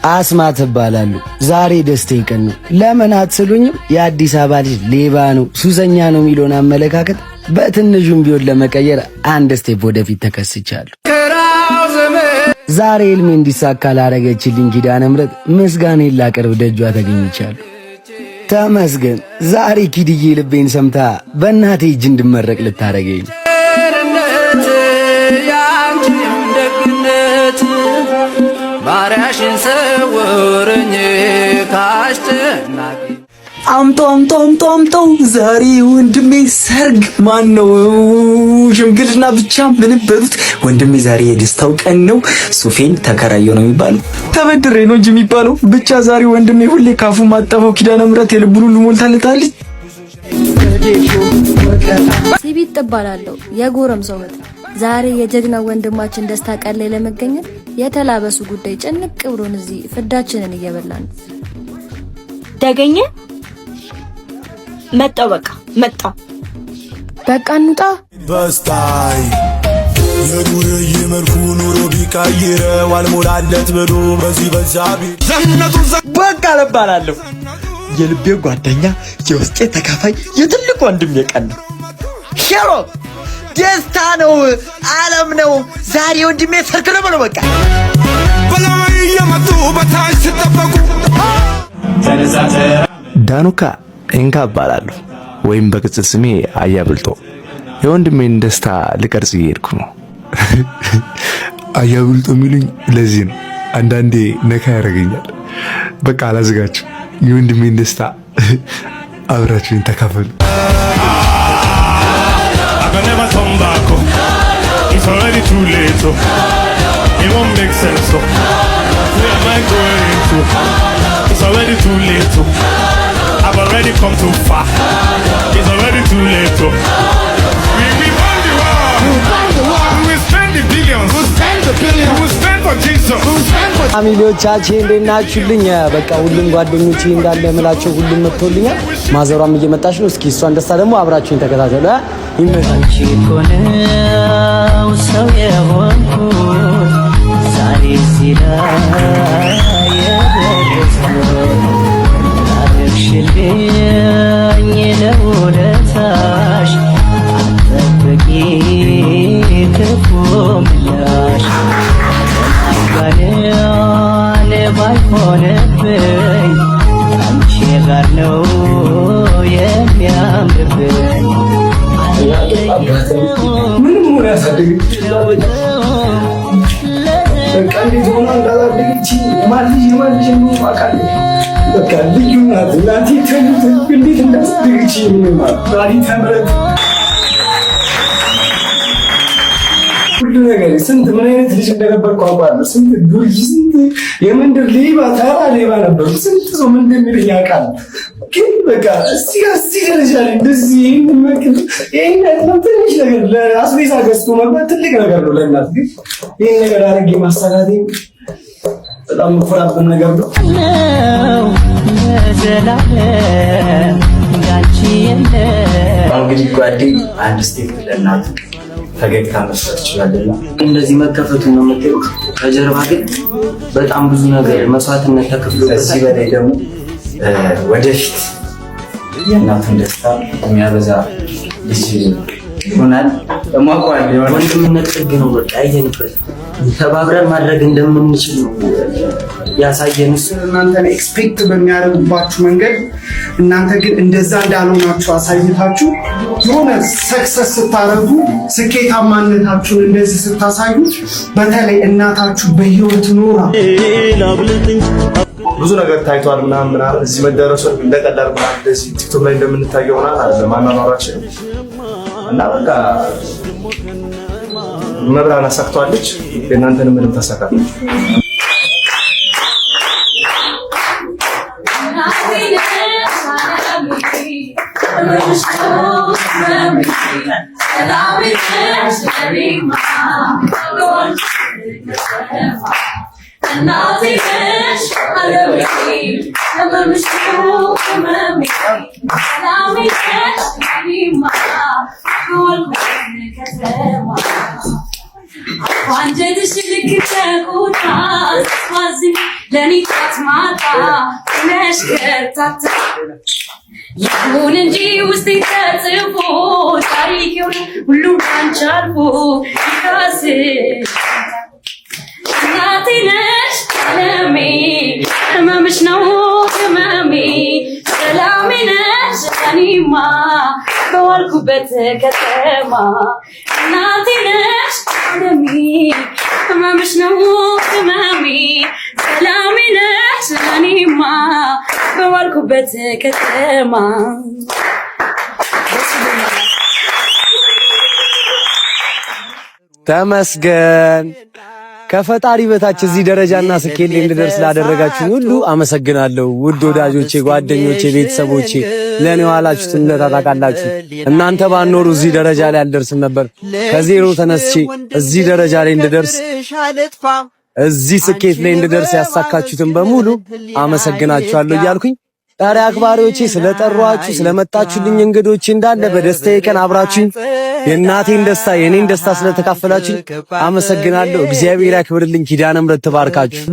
አስማት እባላለሁ። ዛሬ ደስታዬ ቀን ነው። ለምን አትስሉኝም? የአዲስ አበባ ልጅ ሌባ ነው ሱሰኛ ነው የሚለውን አመለካከት በትንሹም ቢሆን ለመቀየር አንድ ስቴፕ ወደፊት ተከስቻለሁ። ዛሬ ህልሜ እንዲሳካ ላረገችልኝ ኪዳነ ምሕረት ምስጋናዬን ላቀርብ ደጇ ተገኝቻለሁ። ተመስገን። ዛሬ ኪድዬ ልቤን ሰምታ በእናቴ እጅ እንድመረቅ ልታረገኝ ባሪያሽን ሰውርኝ ካስጨናቂ አምጦ ዛሬ ወንድሜ ሰርግ ማን ነው ሽምግልና ብቻ ምን በሉት ወንድሜ ዛሬ የደስታው ቀን ነው። ሱፌን ተከራየው ነው የሚባለው ተበድሬ ነው እንጂ የሚባለው ብቻ ዛሬ ወንድሜ ሁሌ ካፉ ማጠፈው ኪዳነ ምሕረት የልቡን ሁሉ ሞልታለታለች። ሲቢት ተባላለሁ የጎረምሳው እህት ዛሬ የጀግና ወንድማችን ደስታ ቀን ላይ ለመገኘት የተላበሱ ጉዳይ ጭንቅ ብሎን እዚህ ፍዳችንን እየበላን ተገኘ መጣው በቃ እንውጣ በስታይ የዱር የመልኩ ኑሮ ቢቀይረው አልሞላለት ብሎ በዚህ በዛቢ ዘነቱ በቃ ለባላለሁ የልቤ ጓደኛ የውስጤ ተካፋይ የትልቅ ወንድሜ ቀን ነው። ሄሮ ደስታ ነው ዓለም ነው ዛሬ ወንድሜ ሰርግ ነው ብሎ በቃ በላይ የመጡ በታች ተጠበቁ ዳኑካ እንካ እባላለሁ ወይም በቅጽል ስሜ አያብልጦ የወንድሜን ደስታ ልቀርጽ እየሄድኩ ነው። አያብልጦ የሚሉኝ ለዚህ ነው። አንዳንዴ ነካ ያደርገኛል። በቃ አላዝጋችሁ የወንድሜን ደስታ አብራችሁን ተካፈሉ። It's already too late, so it won't make sense, so where am I going to? It's already too late, so I've already come too far. It's already too late, so we won the war. We will spend the billions. We'll spend the billions. We will spend for Jesus. We'll spend for ፋሚሊዎቻችን እንዴት ናችሁልኝ? በቃ ሁሉም ጓደኞቼ እንዳለ እምላቸው ሁሉም መጥቶልኛል። ማዘሯም እየመጣች ነው። እስኪ እሷን ደስታ ደግሞ አብራችሁኝ ተከታተሉ። ይመጣች ኮነው ሰው የሆንኩት ዛሬ ሲላ የደረሰው አደረግሽልኝ ለውለታሽ አትጠብቂ ክፉ ምላሽ ጋኔን ባይሆንብኝ አንቺ ጋር ነው የሚያምርብኝ ምንም ሆነ ያሳደገች በቃ እንዴት ሆና እንዳላደገች ማልጅ ነው ማቃለ በቃ ልዩ ናት። እናቴ ተሉት እንዴት እንዳሳደገች ምን ማለት ተምረት ሁሉ ነገር ስንት ምን አይነት ልጅ እንደነበርኩ አውቃለሁ። ስንት ዱርጅ ስንት የመንደር ሌባ ተራ ሌባ ነበር። ስንት ሰው ምን እንደሚለኝ ያውቃል። ግን በቃ እስቲ ደረጃ ላይ እንደዚህ ይሄን ነገር ትንሽ ነገር ለአስቤዛ ገዝቶ መግባት ትልቅ ነገር ነው ለእናት። ግን ይሄን ነገር አድርጌ ማሳካቴ በጣም የምኮራበት ነገር ነው። እንግዲህ ጓዴ አንድ ስቴፕ ለእናት ፈገግታ መስጠት ይችላልና እንደዚህ መከፈቱ ነው የምትለው። ከጀርባ ግን በጣም ብዙ ነገር መስዋዕትነት ተከፍሎ ከዚህ በላይ ደግሞ ወደፊት የእናቱን ደስታ የሚያበዛ ልጅ ይሆናል። ለማቋል ወንድምነት ጥግ ነው። በቃ አየንበት ተባብረን ማድረግ እንደምንችል ነው ያሳየን። እናንተን ኤክስፔክት በሚያደርጉባችሁ መንገድ እናንተ ግን እንደዛ እንዳልሆናችሁ አሳይታችሁ የሆነ ሰክሰስ ስታረጉ ስኬታማነታችሁን እንደዚህ ስታሳዩ በተለይ እናታችሁ በህይወት ኖራ ብዙ ነገር ታይቷል ምናምን እዚህ መደረሱ እንደቀላል ማለት እንደዚህ ቲክቶክ ላይ እንደምንታየው ማለት ለማናማራችን እና በቃ መብራና ሳክቷለች። የእናንተን ምንም ታሳካለች። አንጀትሽ ልክ ተቆጣ ማዝኝ ለኔ ጣት ማጣ ነሽ ከርታታ ይሁን እንጂ ውስጤ ተጽፎ ታሪክ ይሁን ሁሉም ካንቺ አልፎ ይካስ እናቴ ነሽ ዓለሜ ህመምሽ ነው ህመሜ ሰላሜ ነሽ እኔማ በዋልኩበት ከተማ እናቴ ነሽ ዓለሜ ህመምሽ ነው ህመሜ ሰላሜ ነሽ እኔማ በዋልኩበት ከተማ። ተመስገን። ከፈጣሪ በታች እዚህ ደረጃና ስኬት ላይ እንድደርስ ላደረጋችሁ ሁሉ አመሰግናለሁ። ውድ ወዳጆቼ፣ ጓደኞቼ፣ ቤተሰቦቼ ለኔ ዋላችሁት እንደታጣቃላችሁ። እናንተ ባኖሩ እዚህ ደረጃ ላይ አልደርስም ነበር። ከዜሮ ተነስቼ እዚህ ደረጃ ላይ እንድደርስ እዚህ ስኬት ላይ እንድደርስ ያሳካችሁትን በሙሉ አመሰግናችኋለሁ እያልኩኝ ዛሬ አክባሪዎቼ ስለጠሯችሁ ስለመጣችሁልኝ እንግዶቼ እንዳለ በደስታዬ ቀን አብራችሁኝ የእናቴን ደስታ የኔን ደስታ ስለተካፈላችሁ አመሰግናለሁ። እግዚአብሔር ያክብርልኝ። ኪዳነ ምሕረት ትባርካችሁ።